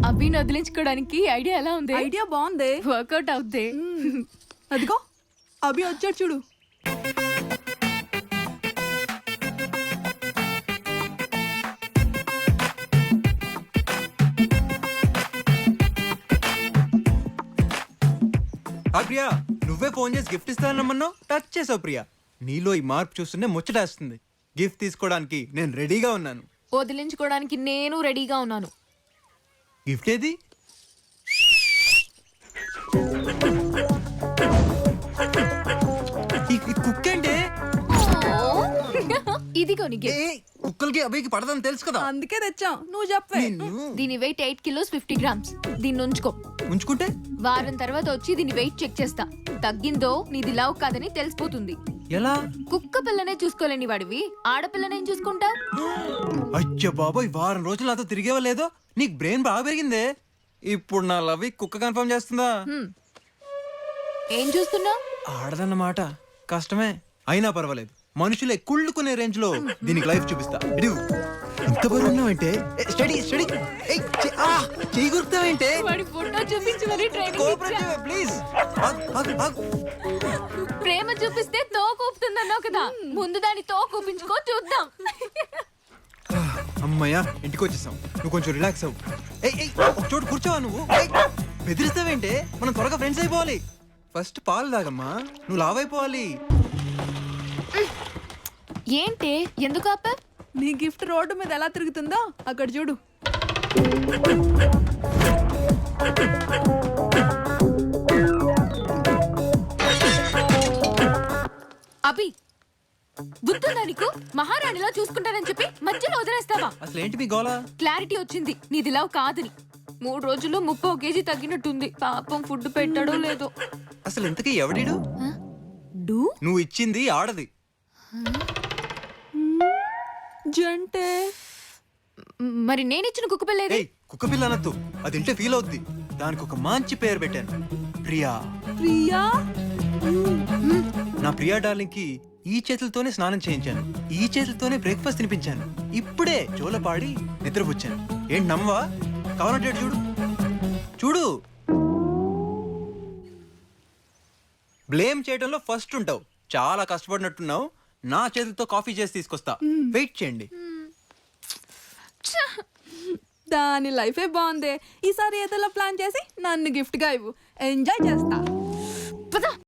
అభిని వదిలించుకోవడానికి idea ఎలా ఉంది? Idea బాగుంది, వర్కౌట్ అవుద్ది. అదిగో అభి వచ్చాడు చూడు. ప్రియా, నువ్వే ఫోన్ చేసి గిఫ్ట్ ఇస్తానమ్మన్నావు, టచ్ చేసావు ప్రియా. నీలో ఈ మార్పు చూస్తుంటే ముచ్చటేస్తుంది. గిఫ్ట్ తీసుకోవడానికి నేను రెడీగా ఉన్నాను. వదిలించుకోవడానికి నేను రెడీగా ఉన్నాను. గిఫ్ట్ ఏది? కుక్ అంటే ఇది కొని కుక్కలకి అబ్బాయికి పడదని తెలుసు కదా, అందుకే తెచ్చాం. నువ్వు చెప్పే. దీని వెయిట్ 8 kilos 50 grams. దీన్ని ఉంచుకో. ఉంచుకుంటే వారం తర్వాత వచ్చి దీని వెయిట్ చెక్ చేస్తా. తగ్గిందో నీది లవ్ కాదని తెలిసిపోతుంది. ఎలా? కుక్క పిల్లనే చూసుకోలేని వాడివి ఆడపిల్లనేం చూసుకుంటావు? అయ్య బాబోయ్, వారం రోజులు నాతో తిరిగేవా లేదో? నీకు బ్రెయిన్ బాగా పెరిగిందే. ఇప్పుడు నా లవ్ కుక్క కన్ఫర్మ్ చేస్తుందా? ఏం చూస్తున్నావు? ఆడదన్నమాట కష్టమే, అయినా పర్వాలేదు. మనుషులే కుళ్ళుకునే రేంజ్ లో దీనికి లైఫ్ చూపిస్తా. ఇంత బరువు ఉన్నావంటే స్టడీ స్టడీ చేయి గుర్తావేంటే? వాడి ఫోటో చూపించి మరి ప్లీజ్. ప్రేమ చూపిస్తే తోకూపుతుందన్నావు కదా, ముందు దాని తోకూపించుకో చూద్దాం. అమ్మయ్యా, ఇంటికి వచ్చేసాం. నువ్వు కొంచెం రిలాక్స్ అవ్వు. ఒక చోటు కూర్చోవా నువ్వు? బెదిరిస్తావేంటే? మనం త్వరగా ఫ్రెండ్స్ అయిపోవాలి. ఫస్ట్ పాలు తాగమ్మా, నువ్వు లావైపోవాలి. ఏంటే ఎందుకు ఆపా? నీ గిఫ్ట్ రోడ్డు మీద ఎలా తిరుగుతుందో అక్కడ చూడు. అభి, బుద్ధుందా నీకు? మహారాణిలా చూసుకుంటానని చెప్పి మధ్యలో వదిలేస్తావా? అసలు ఏంటి మీ గోలా? క్లారిటీ వచ్చింది నీది లవ్ కాదని. 3 రోజుల్లో 30 kg తగ్గినట్టుంది. పాపం ఫుడ్ పెట్టాడో లేదో. అసలు ఇంతకీ ఎవడీడు? నువ్వు ఇచ్చింది ఆడది. జంటే మరి నేనిచ్చిన కుక్క పిల్లేది? కుక్క పిల్ల అనొద్దు, అది ఇంటే ఫీల్ అవుద్ది. దానికి ఒక మంచి పేరు పెట్టాను, ప్రియా. ప్రియా? నా ప్రియా డార్లింగ్ కి ఈ చేతులతోనే స్నానం చేయించాను, ఈ చేతులతోనే బ్రేక్ఫాస్ట్ తినిపించాను, ఇప్పుడే జోలపాడి నిద్రపుచ్చాను. ఏంటి నమ్మవా? కావాలంటే చూడు చూడు. బ్లేమ్ చేయడంలో ఫస్ట్ ఉంటావు. చాలా కష్టపడినట్టున్నావు. నా చేతులతో కాఫీ చేసి తీసుకొస్తా, వెయిట్ చేయండి. దాని లైఫే బాగుంది. ఈసారి ఏదైనా ప్లాన్ చేసి నన్ను గిఫ్ట్ గా ఇవ్వు, ఎంజాయ్ చేస్తా.